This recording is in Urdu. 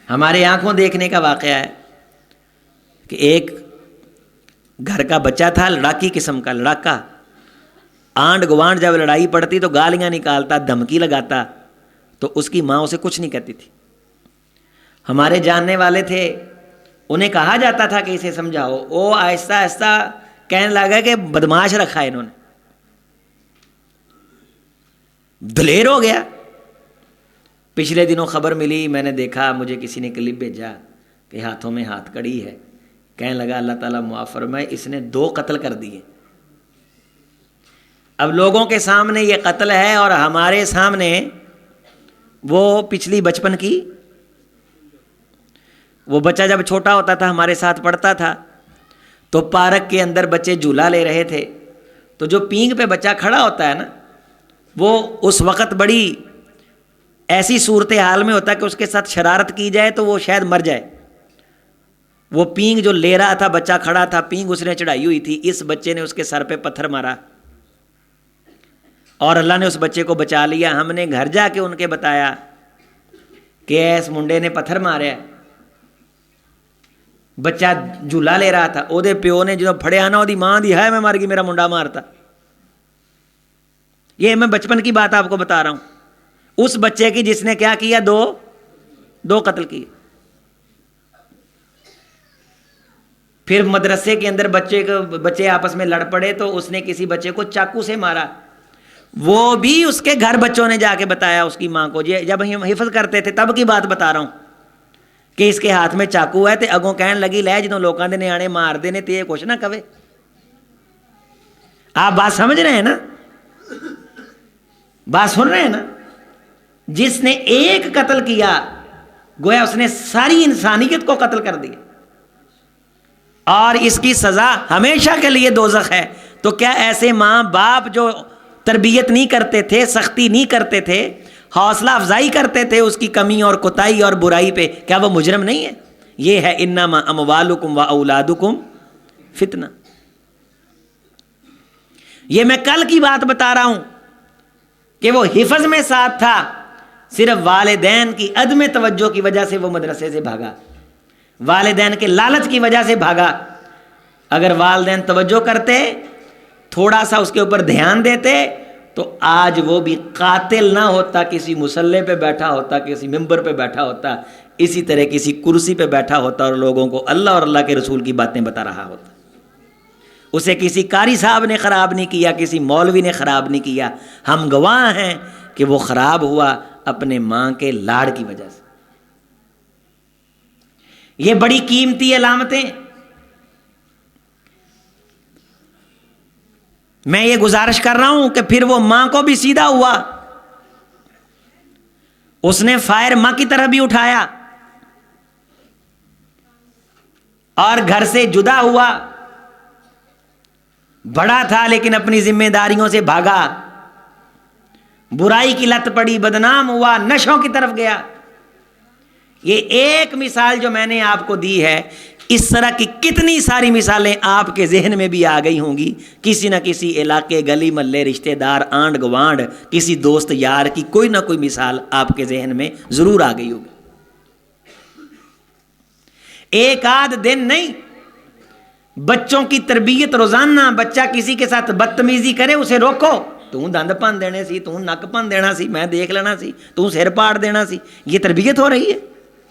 ہمارے آنکھوں دیکھنے کا واقعہ ہے کہ ایک گھر کا بچہ تھا، لڑاکی قسم کا لڑاکا، آنڈ گوانڈ جب لڑائی پڑتی تو گالیاں نکالتا، دھمکی لگاتا، تو اس کی ماں اسے کچھ نہیں کہتی تھی۔ ہمارے جاننے والے تھے، انہیں کہا جاتا تھا کہ اسے سمجھاؤ، وہ آہستہ آہستہ کہنے لگا کہ بدماش رکھا ہے انہوں نے، دلیر ہو گیا۔ پچھلے دنوں خبر ملی، میں نے دیکھا، مجھے کسی نے کلپ بھیجا کہ ہاتھوں میں ہاتھ کڑی ہے، کہنے لگا اللہ تعالیٰ معاف فرمائے، اس نے 2 قتل کر دیے۔ اب لوگوں کے سامنے یہ قتل ہے اور ہمارے سامنے وہ پچھلی بچپن کی، وہ بچہ جب چھوٹا ہوتا تھا ہمارے ساتھ پڑھتا تھا تو پارک کے اندر بچے جھولا لے رہے تھے، تو جو پینگ پہ بچہ کھڑا ہوتا ہے نا، وہ اس وقت بڑی ایسی صورتحال میں ہوتا ہے کہ اس کے ساتھ شرارت کی جائے تو وہ شاید مر جائے۔ وہ پینگ جو لے رہا تھا، بچہ کھڑا تھا، پینگ اس نے چڑھائی ہوئی تھی، اس بچے نے اس کے سر پہ پتھر مارا اور اللہ نے اس بچے کو بچا لیا۔ ہم نے گھر جا کے ان کے بتایا کہ اس منڈے نے پتھر مارا ہے، بچہ جھولا لے رہا تھا، او دے پیو نے جو پھڑیا نا، او دی ماں دی ہے میں مار گئی، میرا منڈا مارتا۔ یہ میں بچپن کی بات آپ کو بتا رہا ہوں، اس بچے کی جس نے کیا کیا، 2 قتل کیے۔ پھر مدرسے کے اندر بچے آپس میں لڑ پڑے تو اس نے کسی بچے کو چاقو سے مارا، وہ بھی اس کے گھر بچوں نے جا کے بتایا اس کی ماں کو۔ جب ہم حفظ کرتے تھے تب کی بات بتا رہا ہوں کہ اس کے ہاتھ میں چاقو ہے، تے اگوں کہن لگی لے جدوں لوکاں دے نیانے مار دے نے تے یہ کچھ نہ کہے۔ آپ بات سمجھ رہے ہیں نا؟ بات سن رہے ہیں نا؟ جس نے ایک قتل کیا گویا اس نے ساری انسانیت کو قتل کر دیا، اور اس کی سزا ہمیشہ کے لیے دوزخ ہے۔ تو کیا ایسے ماں باپ جو تربیت نہیں کرتے تھے، سختی نہیں کرتے تھے، حوصلہ افزائی کرتے تھے اس کی کمی اور کوتاہی اور برائی پہ، کیا وہ مجرم نہیں ہے؟ یہ ہے انما اموالکم و اولادکم فتنہ۔ یہ میں کل کی بات بتا رہا ہوں کہ وہ حفظ میں ساتھ تھا، صرف والدین کی عدم توجہ کی وجہ سے وہ مدرسے سے بھاگا، والدین کے لالچ کی وجہ سے بھاگا۔ اگر والدین توجہ کرتے، تھوڑا سا اس کے اوپر دھیان دیتے، تو آج وہ بھی قاتل نہ ہوتا، کسی مسلح پہ بیٹھا ہوتا، کسی ممبر پہ بیٹھا ہوتا، اسی طرح کسی کرسی پہ بیٹھا ہوتا اور لوگوں کو اللہ اور اللہ کے رسول کی باتیں بتا رہا ہوتا۔ اسے کسی قاری صاحب نے خراب نہیں کیا، کسی مولوی نے خراب نہیں کیا، ہم گواہ ہیں کہ وہ خراب ہوا اپنے ماں کے لاڑ کی وجہ سے۔ یہ بڑی قیمتی علامتیں۔ میں یہ گزارش کر رہا ہوں کہ پھر وہ ماں کو بھی سیدھا ہوا، اس نے فائر ماں کی طرح بھی اٹھایا اور گھر سے جدا ہوا۔ بڑا تھا لیکن اپنی ذمہ داریوں سے بھاگا، برائی کی لت پڑی، بدنام ہوا، نشوں کی طرف گیا۔ یہ ایک مثال جو میں نے آپ کو دی ہے، اس طرح کی کتنی ساری مثالیں آپ کے ذہن میں بھی آ گئی ہوں گی۔ کسی نہ کسی علاقے، گلی محلے، رشتہ دار، آنڈ گوانڈ، کسی دوست یار کی کوئی نہ کوئی مثال آپ کے ذہن میں ضرور آ گئی ہوگی۔ ایک آدھ دن نہیں، بچوں کی تربیت روزانہ۔ بچہ کسی کے ساتھ بدتمیزی کرے، اسے روکو، تو دند پن دینے سی، تو نک پن دینا سی، میں دیکھ لینا سی، تو سر پاڑ دینا سی، یہ تربیت ہو رہی ہے؟